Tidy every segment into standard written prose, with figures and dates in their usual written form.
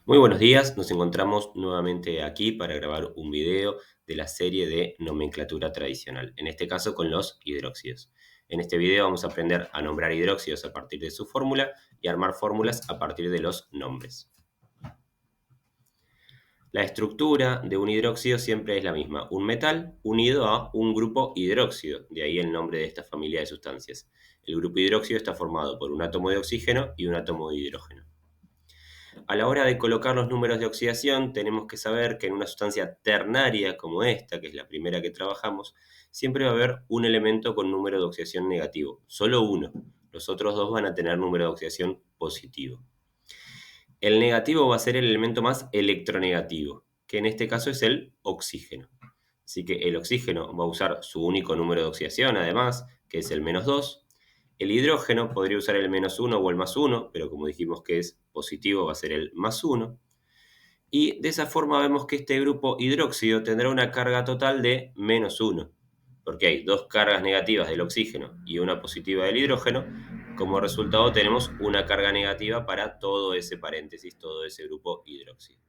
Muy buenos días, nos encontramos nuevamente aquí para grabar un video de la serie de nomenclatura tradicional, en este caso con los hidróxidos. En este video vamos a aprender a nombrar hidróxidos a partir de su fórmula y armar fórmulas a partir de los nombres. La estructura de un hidróxido siempre es la misma, un metal unido a un grupo hidróxido, de ahí el nombre de esta familia de sustancias. El grupo hidróxido está formado por un átomo de oxígeno y un átomo de hidrógeno. A la hora de colocar los números de oxidación, tenemos que saber que en una sustancia ternaria como esta, que es la primera que trabajamos, siempre va a haber un elemento con número de oxidación negativo, solo uno. Los otros dos van a tener número de oxidación positivo. El negativo va a ser el elemento más electronegativo, que en este caso es el oxígeno. Así que el oxígeno va a usar su único número de oxidación, además, que es el -2. El hidrógeno podría usar el -1 o el +1, pero como dijimos que es positivo, va a ser el +1. Y de esa forma vemos que este grupo hidróxido tendrá una carga total de -1, porque hay dos cargas negativas del oxígeno y una positiva del hidrógeno. Como resultado tenemos una carga negativa para todo ese paréntesis, todo ese grupo hidróxido.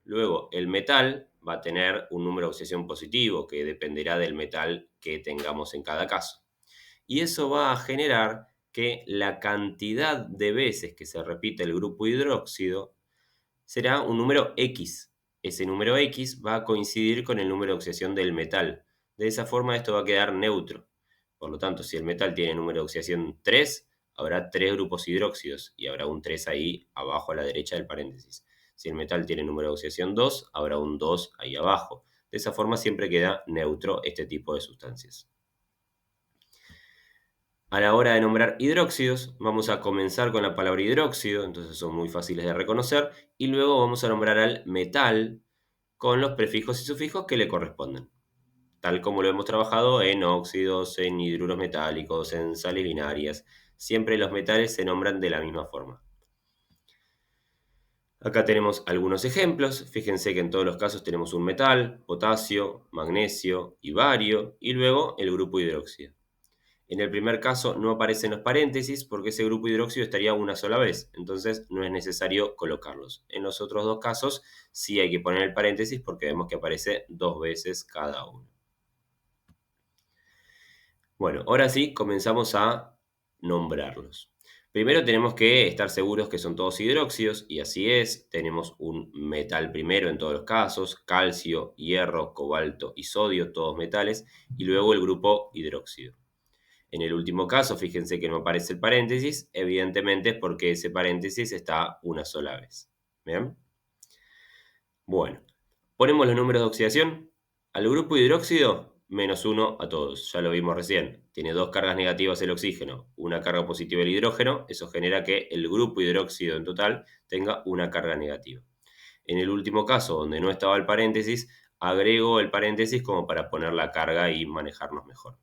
Luego, el metal va a tener un número de oxidación positivo que dependerá del metal que tengamos en cada caso. Y eso va a generar que la cantidad de veces que se repite el grupo hidróxido será un número X. Ese número X va a coincidir con el número de oxidación del metal. De esa forma esto va a quedar neutro. Por lo tanto, si el metal tiene número de oxidación 3, habrá 3 grupos hidróxidos y habrá un 3 ahí abajo a la derecha del paréntesis. Si el metal tiene número de oxidación 2, habrá un 2 ahí abajo. De esa forma siempre queda neutro este tipo de sustancias. A la hora de nombrar hidróxidos, vamos a comenzar con la palabra hidróxido, entonces son muy fáciles de reconocer, y luego vamos a nombrar al metal con los prefijos y sufijos que le corresponden, tal como lo hemos trabajado en óxidos, en hidruros metálicos, en sales binarias. Siempre los metales se nombran de la misma forma. Acá tenemos algunos ejemplos. Fíjense que en todos los casos tenemos un metal, potasio, magnesio y bario, y luego el grupo hidróxido. En el primer caso no aparecen los paréntesis porque ese grupo hidróxido estaría una sola vez, entonces no es necesario colocarlos. En los otros dos casos sí hay que poner el paréntesis porque vemos que aparece dos veces cada uno. Bueno, ahora sí comenzamos a nombrarlos. Primero tenemos que estar seguros que son todos hidróxidos, y así es. Tenemos un metal primero en todos los casos, calcio, hierro, cobalto y sodio, todos metales, y luego el grupo hidróxido. En el último caso, fíjense que no aparece el paréntesis, evidentemente es porque ese paréntesis está una sola vez. ¿Bien? Bueno, ponemos los números de oxidación. Al grupo hidróxido, -1 a todos, ya lo vimos recién. Tiene dos cargas negativas el oxígeno, una carga positiva el hidrógeno, eso genera que el grupo hidróxido en total tenga una carga negativa. En el último caso, donde no estaba el paréntesis, agrego el paréntesis como para poner la carga y manejarnos mejor.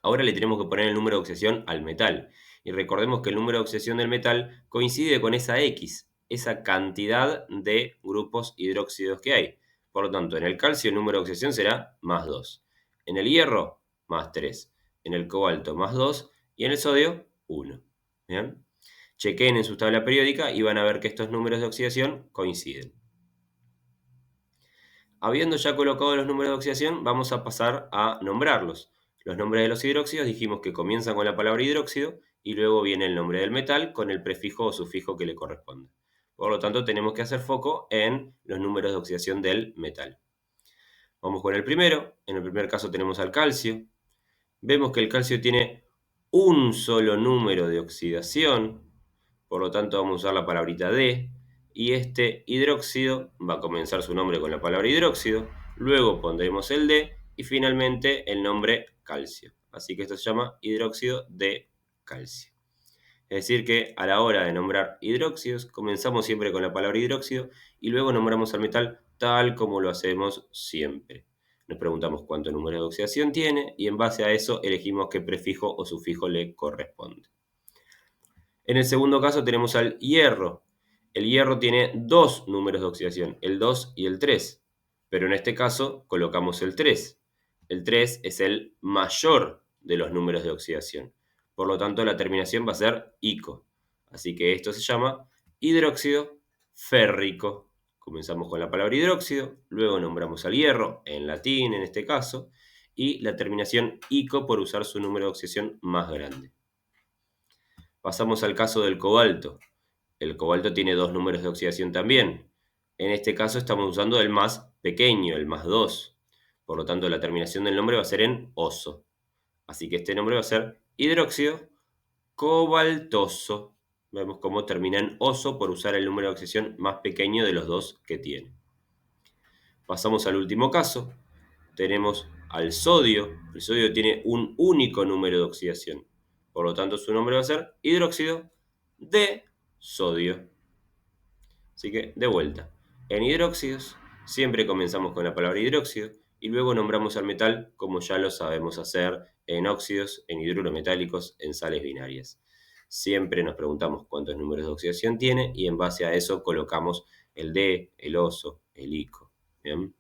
Ahora le tenemos que poner el número de oxidación al metal. Y recordemos que el número de oxidación del metal coincide con esa X, esa cantidad de grupos hidróxidos que hay. Por lo tanto, en el calcio el número de oxidación será +2. En el hierro, +3. En el cobalto, +2. Y en el sodio, 1. ¿Bien? Chequen en su tabla periódica y van a ver que estos números de oxidación coinciden. Habiendo ya colocado los números de oxidación, vamos a pasar a nombrarlos. Los nombres de los hidróxidos dijimos que comienzan con la palabra hidróxido y luego viene el nombre del metal con el prefijo o sufijo que le corresponde. Por lo tanto, tenemos que hacer foco en los números de oxidación del metal. Vamos con el primero. En el primer caso tenemos al calcio. Vemos que el calcio tiene un solo número de oxidación, por lo tanto vamos a usar la palabrita D, y este hidróxido va a comenzar su nombre con la palabra hidróxido, luego pondremos el D y finalmente el nombre calcio. Así que esto se llama hidróxido de calcio. Es decir que a la hora de nombrar hidróxidos, comenzamos siempre con la palabra hidróxido y luego nombramos al metal tal como lo hacemos siempre. Nos preguntamos cuánto número de oxidación tiene y en base a eso elegimos qué prefijo o sufijo le corresponde. En el segundo caso tenemos al hierro. El hierro tiene dos números de oxidación, el 2 y el 3, pero en este caso colocamos el 3. El 3 es el mayor de los números de oxidación. Por lo tanto, la terminación va a ser ico. Así que esto se llama hidróxido férrico. Comenzamos con la palabra hidróxido, luego nombramos al hierro, en latín en este caso, y la terminación ico por usar su número de oxidación más grande. Pasamos al caso del cobalto. El cobalto tiene dos números de oxidación también. En este caso estamos usando el más pequeño, el más 2. Por lo tanto, la terminación del nombre va a ser en oso. Así que este nombre va a ser hidróxido cobaltoso. Vemos cómo termina en oso por usar el número de oxidación más pequeño de los dos que tiene. Pasamos al último caso. Tenemos al sodio. El sodio tiene un único número de oxidación. Por lo tanto, su nombre va a ser hidróxido de sodio. Así que, de vuelta. En hidróxidos, siempre comenzamos con la palabra hidróxido y luego nombramos al metal como ya lo sabemos hacer en óxidos, en hidruros metálicos, en sales binarias. Siempre nos preguntamos cuántos números de oxidación tiene y en base a eso colocamos el D, el oso, el ico. ¿Bien?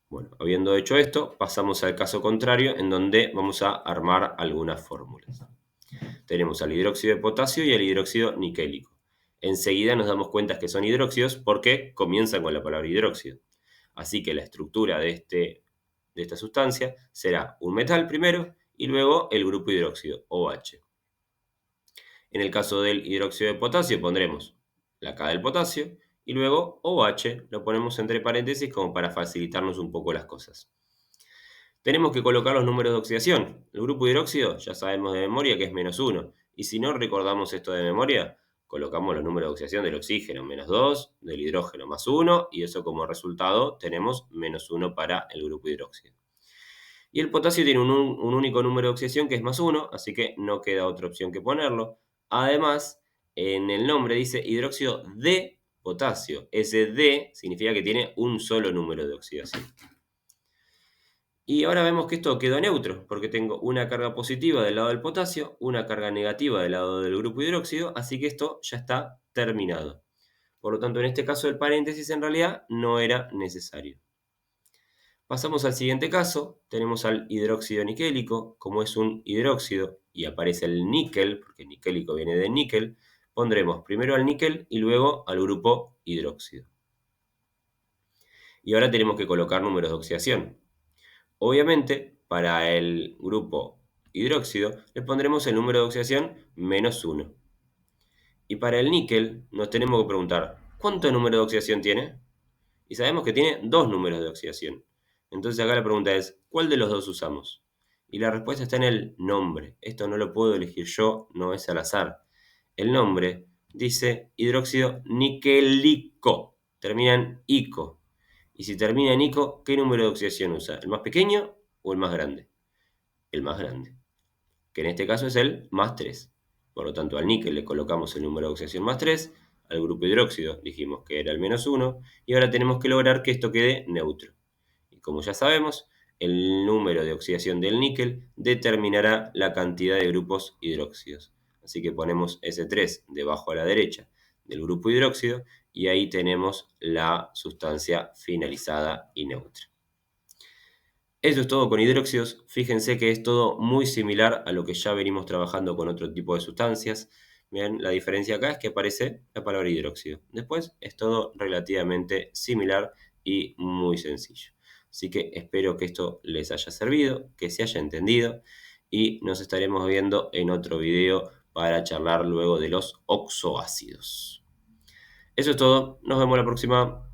Bueno, habiendo hecho esto, pasamos al caso contrario en donde vamos a armar algunas fórmulas. Tenemos al hidróxido de potasio y al hidróxido niquélico. Enseguida nos damos cuenta que son hidróxidos porque comienzan con la palabra hidróxido. Así que la estructura de esta sustancia será un metal primero y luego el grupo hidróxido, OH. En el caso del hidróxido de potasio pondremos la K del potasio y luego OH lo ponemos entre paréntesis como para facilitarnos un poco las cosas. Tenemos que colocar los números de oxidación. El grupo hidróxido ya sabemos de memoria que es -1. Y si no recordamos esto de memoria, colocamos los números de oxidación del oxígeno, -2, del hidrógeno +1, y eso como resultado tenemos -1 para el grupo hidróxido. Y el potasio tiene un único número de oxidación que es +1, así que no queda otra opción que ponerlo. Además, en el nombre dice hidróxido de potasio. Ese D significa que tiene un solo número de oxidación. Y ahora vemos que esto quedó neutro, porque tengo una carga positiva del lado del potasio, una carga negativa del lado del grupo hidróxido, así que esto ya está terminado. Por lo tanto, en este caso el paréntesis en realidad no era necesario. Pasamos al siguiente caso, tenemos al hidróxido niquélico, como es un hidróxido y aparece el níquel, porque niquélico viene de níquel, pondremos primero al níquel y luego al grupo hidróxido. Y ahora tenemos que colocar números de oxidación. Obviamente, para el grupo hidróxido le pondremos el número de oxidación -1. Y para el níquel nos tenemos que preguntar, ¿cuánto número de oxidación tiene? Y sabemos que tiene dos números de oxidación. Entonces acá la pregunta es, ¿cuál de los dos usamos? Y la respuesta está en el nombre. Esto no lo puedo elegir yo, no es al azar. El nombre dice hidróxido niquélico. Termina en ico. Y si termina en ico, ¿qué número de oxidación usa? ¿El más pequeño o el más grande? El más grande, que en este caso es el +3. Por lo tanto, al níquel le colocamos el número de oxidación +3, al grupo hidróxido dijimos que era el -1, y ahora tenemos que lograr que esto quede neutro. Y como ya sabemos, el número de oxidación del níquel determinará la cantidad de grupos hidróxidos. Así que ponemos S3 debajo a la derecha del grupo hidróxido y ahí tenemos la sustancia finalizada y neutra. Eso es todo con hidróxidos. Fíjense que es todo muy similar a lo que ya venimos trabajando con otro tipo de sustancias. Bien, la diferencia acá es que aparece la palabra hidróxido. Después es todo relativamente similar y muy sencillo. Así que espero que esto les haya servido, que se haya entendido y nos estaremos viendo en otro video para charlar luego de los oxoácidos. Eso es todo. Nos vemos la próxima.